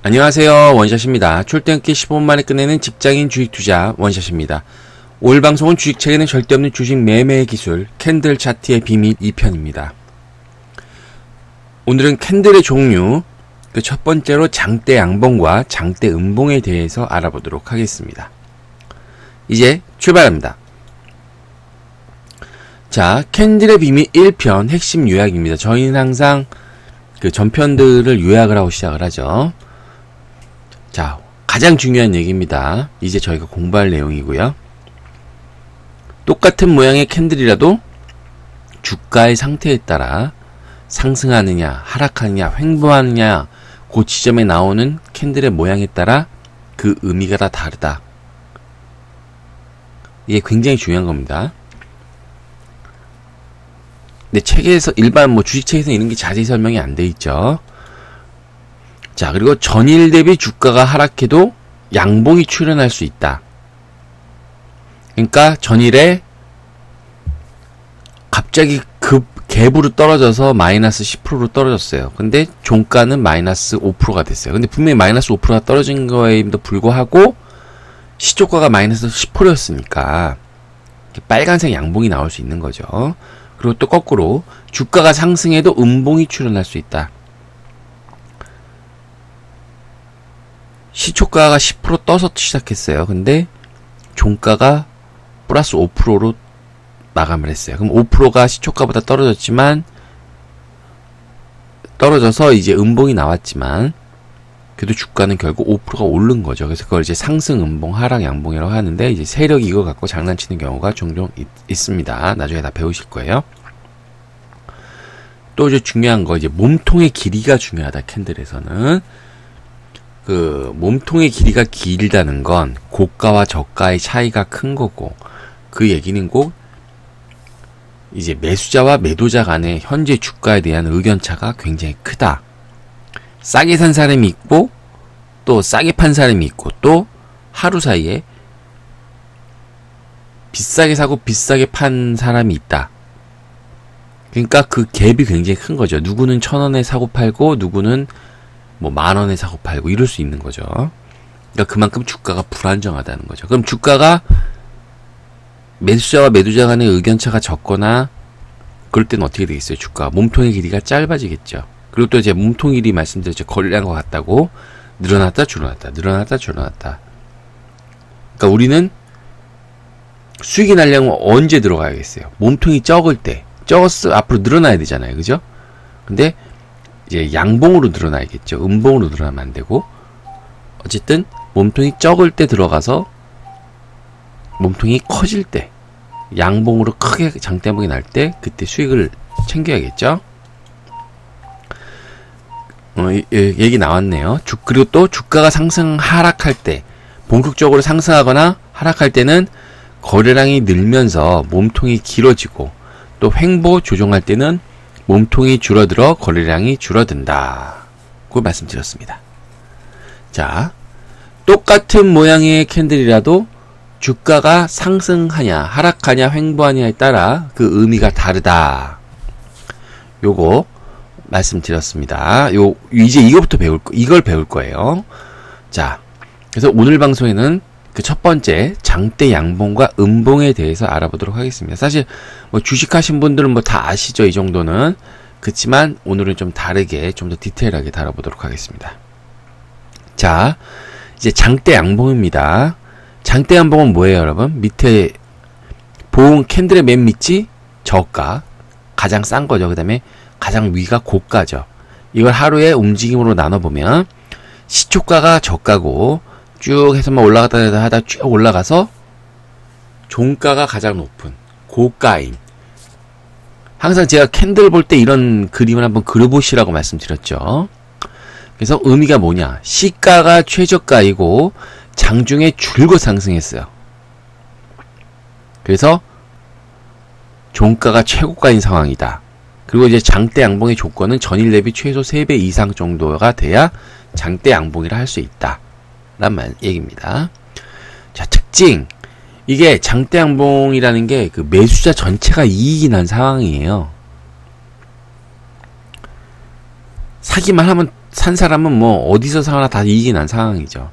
안녕하세요, 원샷입니다. 출퇴근길 15분 만에 끝내는 직장인 주식 투자 원샷입니다. 오늘 방송은 주식책에는 절대 없는 주식 매매의 기술 캔들 차트의 비밀 2편입니다. 오늘은 캔들의 종류, 그 첫 번째로 장대 양봉과 장대 음봉에 대해서 알아보도록 하겠습니다. 이제 출발합니다. 자, 캔들의 비밀 1편 핵심 요약입니다. 저희는 항상 그 전편들을 요약을 하고 시작을 하죠. 자, 가장 중요한 얘기입니다. 이제 저희가 공부할 내용이고요. 똑같은 모양의 캔들이라도 주가의 상태에 따라 상승하느냐, 하락하느냐, 횡보하느냐, 그 지점에 나오는 캔들의 모양에 따라 그 의미가 다 다르다. 이게 굉장히 중요한 겁니다. 근데 책에서, 일반 주식책에서는 이런 게 자세히 설명이 안 돼 있죠. 자, 그리고 전일 대비 주가가 하락해도 양봉이 출현할 수 있다. 그러니까 전일에 갑자기 갭으로 떨어져서 마이너스 10%로 떨어졌어요. 근데 종가는 마이너스 5%가 됐어요. 근데 분명히 마이너스 5%가 떨어진 거에도 불구하고 시초가가 마이너스 10%였으니까 빨간색 양봉이 나올 수 있는 거죠. 그리고 또 거꾸로 주가가 상승해도 음봉이 출현할 수 있다. 시초가가 10% 떠서 시작했어요. 근데 종가가 플러스 5%로 마감을 했어요. 그럼 5%가 시초가보다 떨어져서 이제 음봉이 나왔지만 그래도 주가는 결국 5%가 오른 거죠. 그래서 그걸 이제 상승 음봉, 하락 양봉이라고 하는데 이제 세력이 이거 갖고 장난치는 경우가 종종 있습니다. 나중에 다 배우실 거예요. 또 이제 중요한 거 이제 몸통의 길이가 중요하다. 캔들에서는 그 몸통의 길이가 길다는 건 고가와 저가의 차이가 큰 거고, 그 얘기는 꼭 이제 매수자와 매도자 간의 현재 주가에 대한 의견차가 굉장히 크다. 싸게 산 사람이 있고 또 싸게 판 사람이 있고 또 하루 사이에 비싸게 사고 비싸게 판 사람이 있다. 그러니까 그 갭이 굉장히 큰 거죠. 누구는 1,000원에 사고 팔고 누구는 10,000원에 사고 팔고 이럴 수 있는 거죠. 그러니까 그만큼 주가가 불안정하다는 거죠. 그럼 주가가 매수자와 매도자 간의 의견차가 적거나 그럴 때는 어떻게 되겠어요? 주가 몸통의 길이가 짧아지겠죠. 그리고 또 이제 몸통 길이 말씀드렸죠. 거래량과 같다고 늘어났다 줄어났다 늘어났다 줄어났다. 그러니까 우리는 수익이 나려면 언제 들어가야겠어요? 몸통이 적을 때. 적었어 앞으로 늘어나야 되잖아요. 그죠? 근데 이제 양봉으로 늘어나야겠죠. 음봉으로 늘어나면 안 되고, 어쨌든 몸통이 적을 때 들어가서 몸통이 커질 때, 양봉으로 크게 장대봉이 날 때 그때 수익을 챙겨야겠죠. 얘기 나왔네요. 그리고 또 주가가 하락할 때, 본격적으로 상승하거나 하락할 때는 거래량이 늘면서 몸통이 길어지고, 또 횡보 조정할 때는 몸통이 줄어들어 거래량이 줄어든다. 그 말씀드렸습니다. 자, 똑같은 모양의 캔들이라도 주가가 상승하냐, 하락하냐, 횡보하냐에 따라 그 의미가 다르다. 요거 말씀드렸습니다. 이제 이거부터 이걸 배울 거예요. 자, 그래서 오늘 방송에는 그 첫 번째 장대 양봉과 음봉에 대해서 알아보도록 하겠습니다. 사실 주식하신 분들은 다 아시죠, 이 정도는. 그렇지만 오늘은 좀 다르게, 좀 더 디테일하게 다뤄보도록 하겠습니다. 자, 이제 장대 양봉입니다. 장대 양봉은 뭐예요, 여러분? 밑에 봉 캔들의 맨 밑이 저가, 가장 싼 거죠. 그 다음에 가장 위가 고가죠. 이걸 하루의 움직임으로 나눠보면 시초가가 저가고 쭉 해서만 올라갔다 하다 쭉 올라가서 종가가 가장 높은 고가인. 항상 제가 캔들 볼 때 이런 그림을 한번 그려보시라고 말씀드렸죠. 그래서 의미가 뭐냐? 시가가 최저가이고 장중에 줄곧 상승했어요. 그래서 종가가 최고가인 상황이다. 그리고 이제 장대 양봉의 조건은 전일 대비 최소 3배 이상 정도가 돼야 장대 양봉이라 할 수 있다. 라는 얘기입니다. 자, 특징. 이게 장대 양봉이라는 게 그 매수자 전체가 이익이 난 상황이에요. 사기만 하면 산 사람은 뭐 어디서 사거나 다 이익이 난 상황이죠.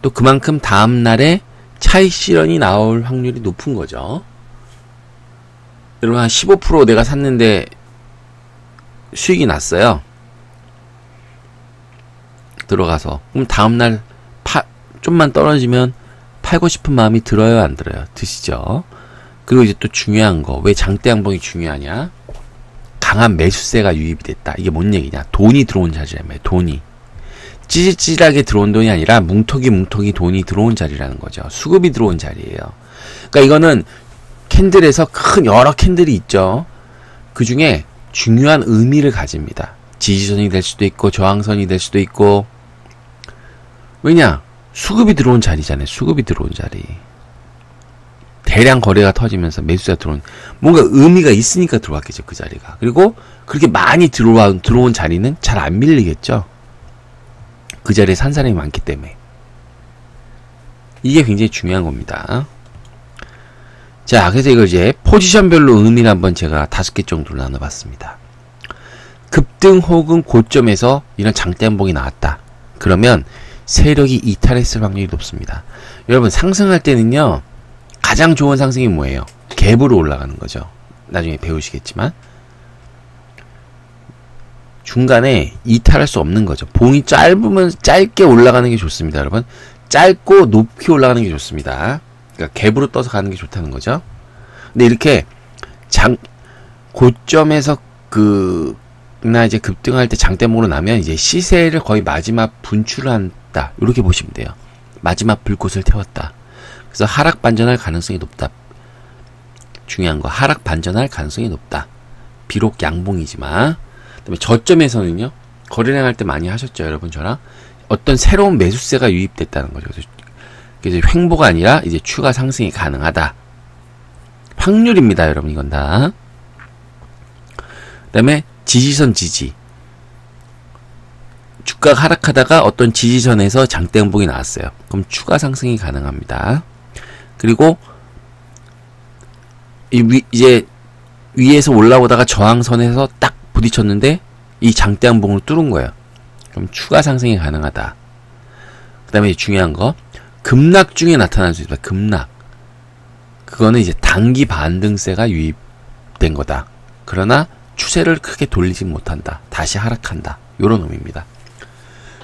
또 그만큼 다음날에 차익 실현이 나올 확률이 높은 거죠. 여러분 한 15% 내가 샀는데 수익이 났어요. 들어가서. 그럼 다음날 좀만 떨어지면 팔고 싶은 마음이 들어요, 안 들어요? 드시죠. 그리고 이제 또 중요한 거. 왜 장대 양봉이 중요하냐? 강한 매수세가 유입이 됐다. 이게 뭔 얘기냐? 돈이 들어온 자리라며. 돈이. 찌질찌질하게 들어온 돈이 아니라 뭉텅이 돈이 들어온 자리라는 거죠. 수급이 들어온 자리예요. 그러니까 이거는 캔들에서 큰 여러 캔들이 있죠. 그 중에 중요한 의미를 가집니다. 지지선이 될 수도 있고 저항선이 될 수도 있고. 왜냐? 수급이 들어온 자리잖아요. 수급이 들어온 자리. 대량 거래가 터지면서 매수가 들어온, 뭔가 의미가 있으니까 들어왔겠죠, 그 자리가. 그리고 그렇게 많이 들어온 자리는 잘 안 밀리겠죠. 그 자리에 산 사람이 많기 때문에. 이게 굉장히 중요한 겁니다. 자, 그래서 이걸 이제 포지션별로 의미를 한번 제가 5개 정도로 나눠봤습니다. 급등 혹은 고점에서 이런 장대 한봉이 나왔다. 그러면 세력이 이탈했을 확률이 높습니다. 여러분, 상승할 때는요, 가장 좋은 상승이 뭐예요? 갭으로 올라가는 거죠. 나중에 배우시겠지만. 중간에 이탈할 수 없는 거죠. 봉이 짧으면 짧게 올라가는 게 좋습니다, 여러분. 짧고 높이 올라가는 게 좋습니다. 그러니까 갭으로 떠서 가는 게 좋다는 거죠. 근데 이렇게 고점에서 나 이제 급등할 때 장대목으로 나면 이제 시세를 거의 마지막 분출을 한다. 이렇게 보시면 돼요. 마지막 불꽃을 태웠다. 그래서 하락 반전할 가능성이 높다. 중요한 거, 하락 반전할 가능성이 높다. 비록 양봉이지만. 그다음에 저점에서는요, 거래량 할 때 많이 하셨죠, 여러분 저랑. 어떤 새로운 매수세가 유입됐다는 거죠. 그래서 횡보가 아니라 이제 추가 상승이 가능하다. 확률입니다, 여러분, 이건 다. 그다음에 지지선 지지. 주가가 하락하다가 어떤 지지선에서 장대 양봉이 나왔어요. 그럼 추가 상승이 가능합니다. 그리고 이제 위에서 올라오다가 저항선에서 딱 부딪혔는데 이 장대 양봉을 뚫은 거예요. 그럼 추가 상승이 가능하다. 그 다음에 중요한 거, 급락 중에 나타날 수 있다. 급락. 그거는 이제 단기 반등세가 유입된 거다. 그러나 추세를 크게 돌리지 못한다. 다시 하락한다. 요런 의미입니다.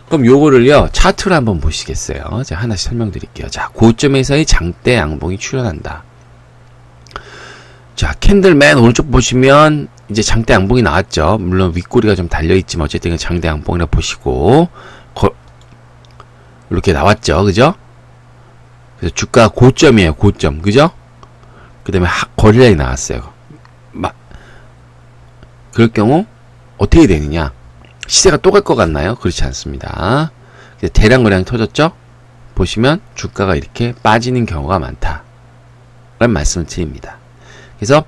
그럼 요거를요, 차트로 한번 보시겠어요? 제가 하나씩 설명드릴게요. 자, 고점에서의 장대 양봉이 출현한다. 자, 캔들 맨 오른쪽 보시면 이제 장대 양봉이 나왔죠. 물론 윗꼬리가 좀 달려있지만 어쨌든 장대 양봉이라 보시고 이렇게 나왔죠. 그죠? 그래서 주가 고점이에요. 고점. 그죠? 그 다음에 거래량이 나왔어요. 그럴 경우 어떻게 되느냐? 시세가 또 갈 것 같나요? 그렇지 않습니다. 대량 거래량이 터졌죠? 보시면 주가가 이렇게 빠지는 경우가 많다. 라는 말씀을 드립니다. 그래서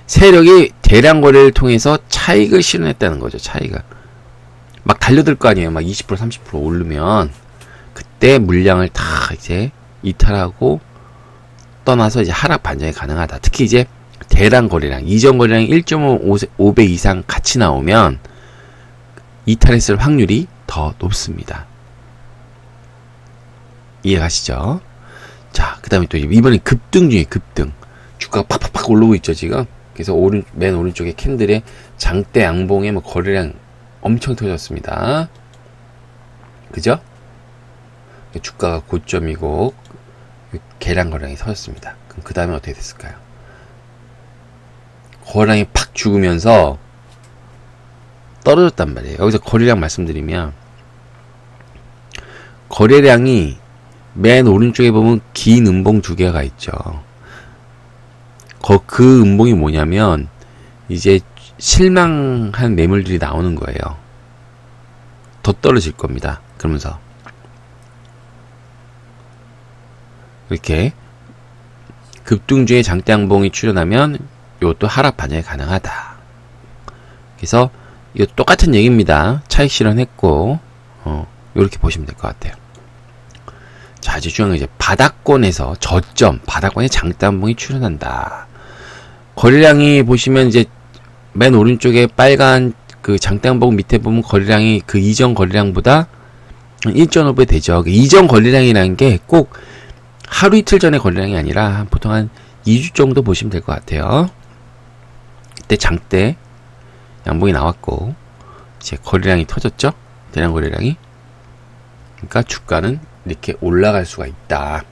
세력이 대량 거래를 통해서 차익을 실현했다는 거죠. 차익을. 막 달려들 거 아니에요. 막 20% 30% 오르면 그때 물량을 다 이제 이탈하고 떠나서 이제 하락 반전이 가능하다. 특히 이제 대량 거래량, 이전 거래량이 1.5배 이상 같이 나오면 이탈했을 확률이 더 높습니다. 이해가시죠? 자, 그 다음에 또 이번엔 급등 중에 급등. 주가가 팍팍팍 오르고 있죠, 지금. 그래서 맨 오른쪽에 캔들에 장대 양봉에 뭐 거래량 엄청 터졌습니다. 그죠? 주가가 고점이고 계량 거래량이 터졌습니다. 그럼 그 다음에 어떻게 됐을까요? 거래량이 팍 죽으면서 떨어졌단 말이에요. 여기서 거래량 말씀드리면 거래량이 맨 오른쪽에 보면 긴 음봉 두 개가 있죠. 그 음봉이 뭐냐면 이제 실망한 매물들이 나오는 거예요. 더 떨어질 겁니다. 그러면서 이렇게 급등 중에 장대 양봉이 출현하면 이것도 하락 반전이 가능하다. 그래서 이거 똑같은 얘기입니다. 차익 실현했고 이렇게 보시면 될 것 같아요. 자, 이제 중요한 건 이제 바닥권에서 저점, 바닥권에 장대 양봉이 출현한다. 거래량이 보시면 이제 맨 오른쪽에 빨간 그 장대양봉 밑에 보면 거래량이 그 이전 거래량보다 1.5배 되죠. 그 이전 거래량이라는 게 꼭 하루 이틀 전의 거래량이 아니라 보통 한 2주 정도 보시면 될 것 같아요. 그때 장대 양봉이 나왔고 이제 거래량이 터졌죠. 대량 거래량이. 그러니까 주가는 이렇게 올라갈 수가 있다.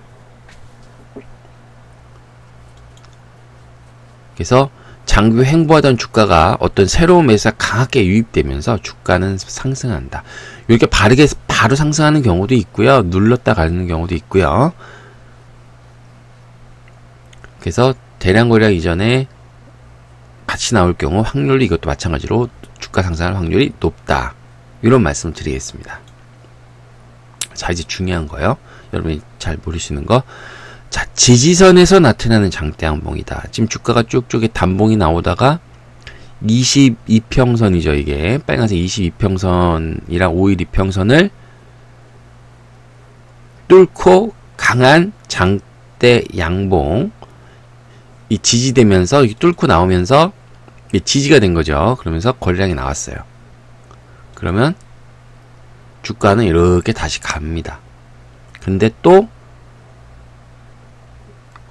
그래서 장기 횡보하던 주가가 어떤 새로운 매수가 강하게 유입되면서 주가는 상승한다. 이렇게 바로 상승하는 경우도 있고요. 눌렀다 가는 경우도 있고요. 그래서 대량 거래량 이전에 같이 나올 경우 확률이 이것도 마찬가지로 주가 상승할 확률이 높다. 이런 말씀을 드리겠습니다. 자, 이제 중요한 거요. 여러분이 잘 모르시는 거. 자, 지지선에서 나타나는 장대양봉이다. 지금 주가가 쭉쭉 단봉이 나오다가 22평선이죠. 이게 빨간색 22평선이랑 5일 이평선을 뚫고 강한 장대양봉 이 지지되면서 뚫고 나오면서 지지가 된 거죠. 그러면서 거래량이 나왔어요. 그러면 주가는 이렇게 다시 갑니다. 근데 또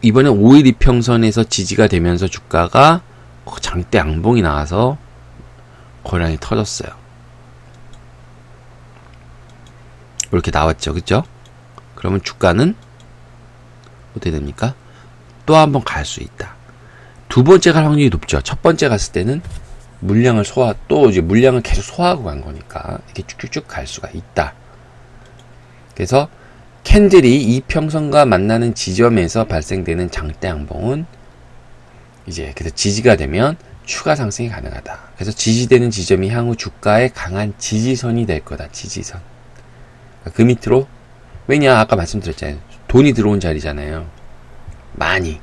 이번에 5일 이평선에서 지지가 되면서 주가가 장대 양봉이 나와서 거래량이 터졌어요. 이렇게 나왔죠. 그죠? 그러면 주가는 어떻게 됩니까? 또 한 번 갈 수 있다. 두 번째 갈 확률이 높죠. 첫 번째 갔을 때는 물량을 또 이제 물량을 계속 소화하고 간 거니까 이렇게 쭉쭉쭉 갈 수가 있다. 그래서 캔들이 이평선과 만나는 지점에서 발생되는 장대 양봉은 이제 그래서 지지가 되면 추가 상승이 가능하다. 그래서 지지되는 지점이 향후 주가의 강한 지지선이 될 거다. 지지선. 그 밑으로 왜냐 아까 말씀드렸잖아요. 돈이 들어온 자리잖아요. 많이.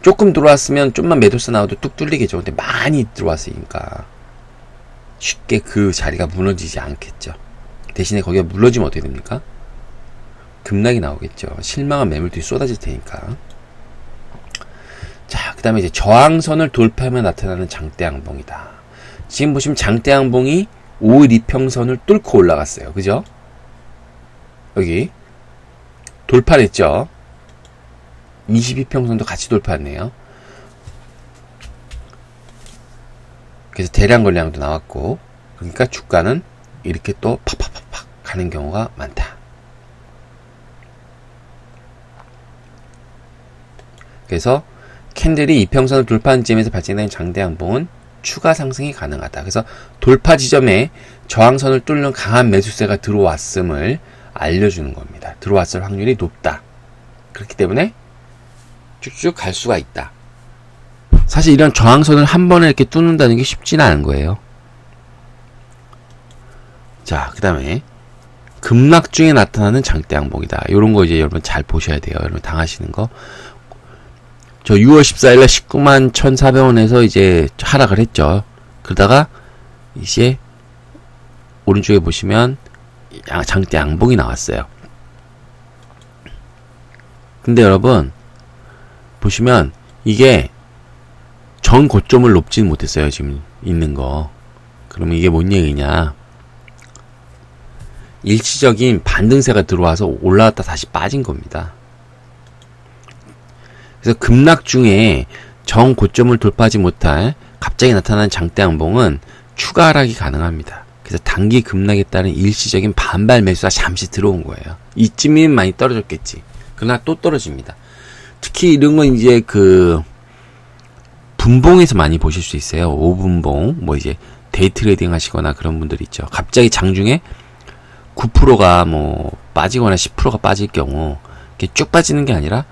조금 들어왔으면 좀만 매도세 나와도 뚝 뚫리겠죠. 근데 많이 들어왔으니까 쉽게 그 자리가 무너지지 않겠죠. 대신에 거기가 무너지면 어떻게 됩니까? 급락이 나오겠죠. 실망한 매물들이 쏟아질 테니까. 자, 그 다음에 이제 저항선을 돌파하면 나타나는 장대양봉이다. 지금 보시면 장대양봉이 5일 이평선을 뚫고 올라갔어요. 그죠? 여기 돌파했죠. 22평선도 같이 돌파했네요. 그래서 대량 거래량도 나왔고, 그러니까 주가는 이렇게 또 팍팍팍팍 가는 경우가 많다. 그래서 캔들이 이평선을 돌파한 지점에서 발생된 장대양봉은 추가 상승이 가능하다. 그래서 돌파 지점에 저항선을 뚫는 강한 매수세가 들어왔음을 알려주는 겁니다. 들어왔을 확률이 높다. 그렇기 때문에 쭉쭉 갈 수가 있다. 사실 이런 저항선을 한 번에 이렇게 뚫는다는 게 쉽지는 않은 거예요. 자, 그 다음에 급락 중에 나타나는 장대양봉이다. 이런 거 이제 여러분 잘 보셔야 돼요. 여러분 당하시는 거. 저 6월 14일날 19만 1,400원에서 이제 하락을 했죠. 그러다가 이제 오른쪽에 보시면 장대 양봉이 나왔어요. 근데 여러분 보시면 이게 전 고점을 높지는 못했어요. 지금 있는 거. 그러면 이게 뭔 얘기냐? 일시적인 반등세가 들어와서 올라왔다 다시 빠진 겁니다. 그래서 급락 중에 정 고점을 돌파하지 못할 갑자기 나타난 장대 양봉은 추가 하락이 가능합니다. 그래서 단기 급락에 따른 일시적인 반발 매수가 잠시 들어온 거예요. 이쯤이면 많이 떨어졌겠지. 그러나 또 떨어집니다. 특히 이런 건 이제 그 분봉에서 많이 보실 수 있어요. 5분봉, 뭐 이제 데이 트레이딩 하시거나 그런 분들 있죠. 갑자기 장중에 9%가 뭐 빠지거나 10%가 빠질 경우 이렇게 쭉 빠지는 게 아니라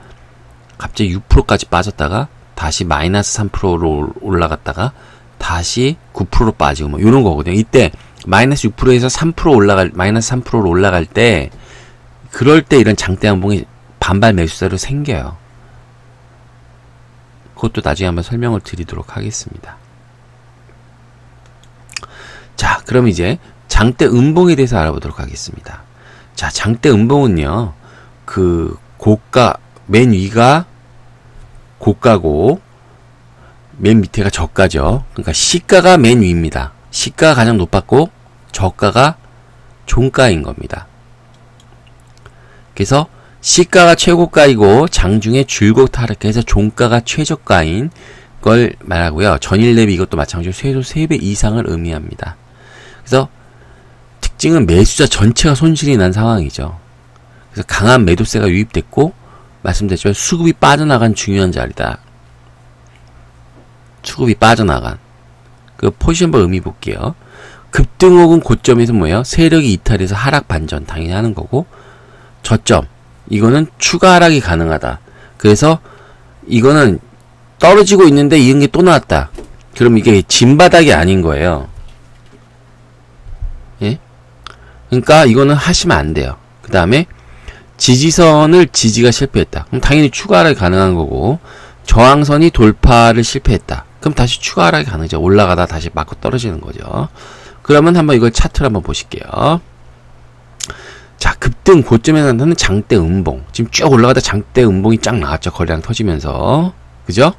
갑자기 6%까지 빠졌다가 다시 마이너스 3%로 올라갔다가 다시 9%로 빠지고 뭐 이런 거거든요. 이때 마이너스 6%에서 3% 마이너스 3%로 올라갈 때 그럴 때 이런 장대 양봉이 반발 매수세로 생겨요. 그것도 나중에 한번 설명을 드리도록 하겠습니다. 자, 그럼 이제 장대 음봉에 대해서 알아보도록 하겠습니다. 자, 장대 음봉은요, 그 고가, 맨 위가 고가고, 맨 밑에가 저가죠. 그러니까 시가가 맨 위입니다. 시가가 가장 높았고 저가가 종가인 겁니다. 그래서 시가가 최고가이고 장중에 줄곧 하락해서 종가가 최저가인 걸 말하고요. 전일 대비 이것도 마찬가지로 최소 3배 이상을 의미합니다. 그래서 특징은 매수자 전체가 손실이 난 상황이죠. 그래서 강한 매도세가 유입됐고 말씀드렸지만 수급이 빠져나간 중요한 자리다. 수급이 빠져나간 그 포지션별 의미 볼게요. 급등 혹은 고점에서 뭐예요? 세력이 이탈해서 하락 반전 당연히 하는 거고, 저점 이거는 추가 하락이 가능하다. 그래서 이거는 떨어지고 있는데 이런 게 또 나왔다. 그럼 이게 진바닥이 아닌 거예요. 예? 그러니까 이거는 하시면 안 돼요. 그 다음에 지지선을 지지가 실패했다. 그럼 당연히 추가 하락이 가능한 거고, 저항선이 돌파를 실패했다. 그럼 다시 추가 하락이 가능하죠. 올라가다 다시 맞고 떨어지는 거죠. 그러면 한번 이걸 차트를 한번 보실게요. 자, 급등 고점에 나타나는 장대 음봉. 지금 쭉 올라가다 장대 음봉이 쫙 나왔죠. 거래량 터지면서. 그죠?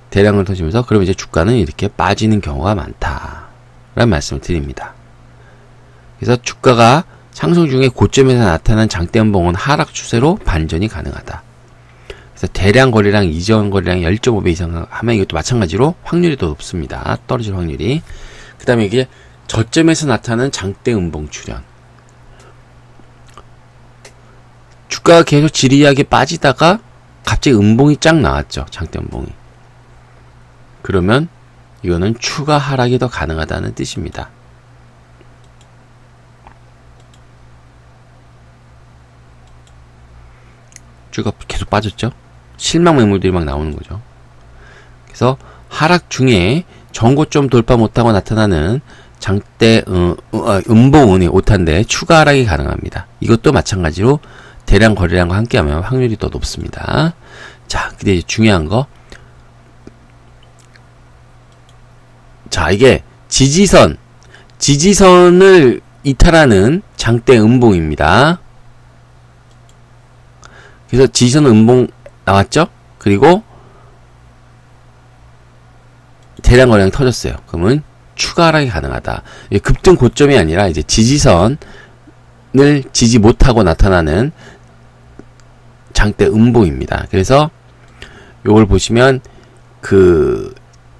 대량을 터지면서, 그러면 이제 주가는 이렇게 빠지는 경우가 많다 라는 말씀을 드립니다. 그래서 주가가 상승 중에 고점에서 나타난 장대 음봉은 하락 추세로 반전이 가능하다. 그래서 대량 거래량, 이전 거래량 0.5배 이상 하면 이것도 마찬가지로 확률이 더 높습니다. 떨어질 확률이. 그 다음에 이게 저점에서 나타나는 장대 음봉 출현. 주가가 계속 지리하게 빠지다가 갑자기 음봉이 쫙 나왔죠. 장대 음봉이. 그러면 이거는 추가 하락이 더 가능하다는 뜻입니다. 주가 계속 빠졌죠. 실망 매물들이 막 나오는 거죠. 그래서 하락 중에 전고점 돌파 못하고 나타나는 장대 음봉은이 오탄데 추가 하락이 가능합니다. 이것도 마찬가지로 대량 거래량과 함께하면 확률이 더 높습니다. 자, 근데 중요한 거, 자, 이게 지지선을 이탈하는 장대 음봉입니다. 그래서 지지선 음봉 나왔죠? 그리고 대량 거래량이 터졌어요. 그러면 추가 하락이 가능하다. 급등 고점이 아니라 이제 지지선을 지지 못하고 나타나는 장대 음봉입니다. 그래서 요걸 보시면 그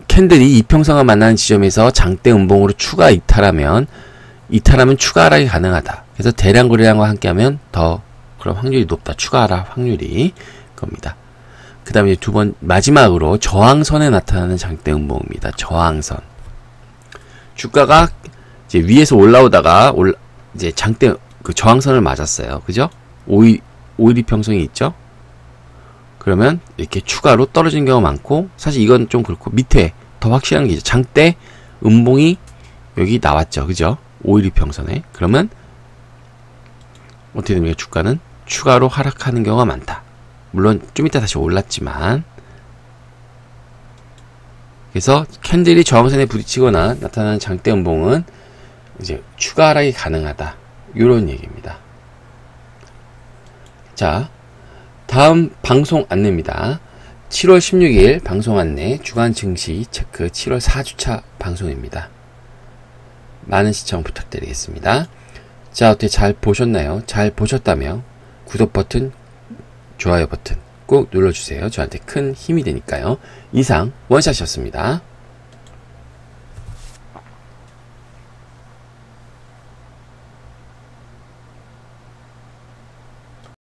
캔들이 이평선을 만나는 지점에서 장대 음봉으로 추가 이탈하면 추가 하락이 가능하다. 그래서 대량 거래량과 함께하면 더 그럼 확률이 높다. 추가 하락 확률이 겁니다. 그 다음에 마지막으로 저항선에 나타나는 장대 음봉입니다. 저항선. 주가가 이제 위에서 올라오다가 이제 장대 그 저항선을 맞았어요. 그죠? 5일 이평선이 있죠? 그러면 이렇게 추가로 떨어지는 경우가 많고, 사실 이건 좀 그렇고, 밑에 더 확실한 게 이제 장대 음봉이 여기 나왔죠. 그죠? 5일 이평선에. 그러면 어떻게 됩니까? 주가는 추가로 하락하는 경우가 많다. 물론 좀 이따 다시 올랐지만, 그래서 캔들이 저항선에 부딪히거나 나타나는 장대 음봉은 이제 추가 하락이 가능하다. 이런 얘기입니다. 자, 다음 방송 안내입니다. 7월 16일 방송 안내 주간 증시 체크 7월 4주차 방송입니다. 많은 시청 부탁드리겠습니다. 자, 어떻게 잘 보셨나요? 잘 보셨다면 구독 버튼, 좋아요 버튼 꼭 눌러주세요. 저한테 큰 힘이 되니까요. 이상 원샷이었습니다.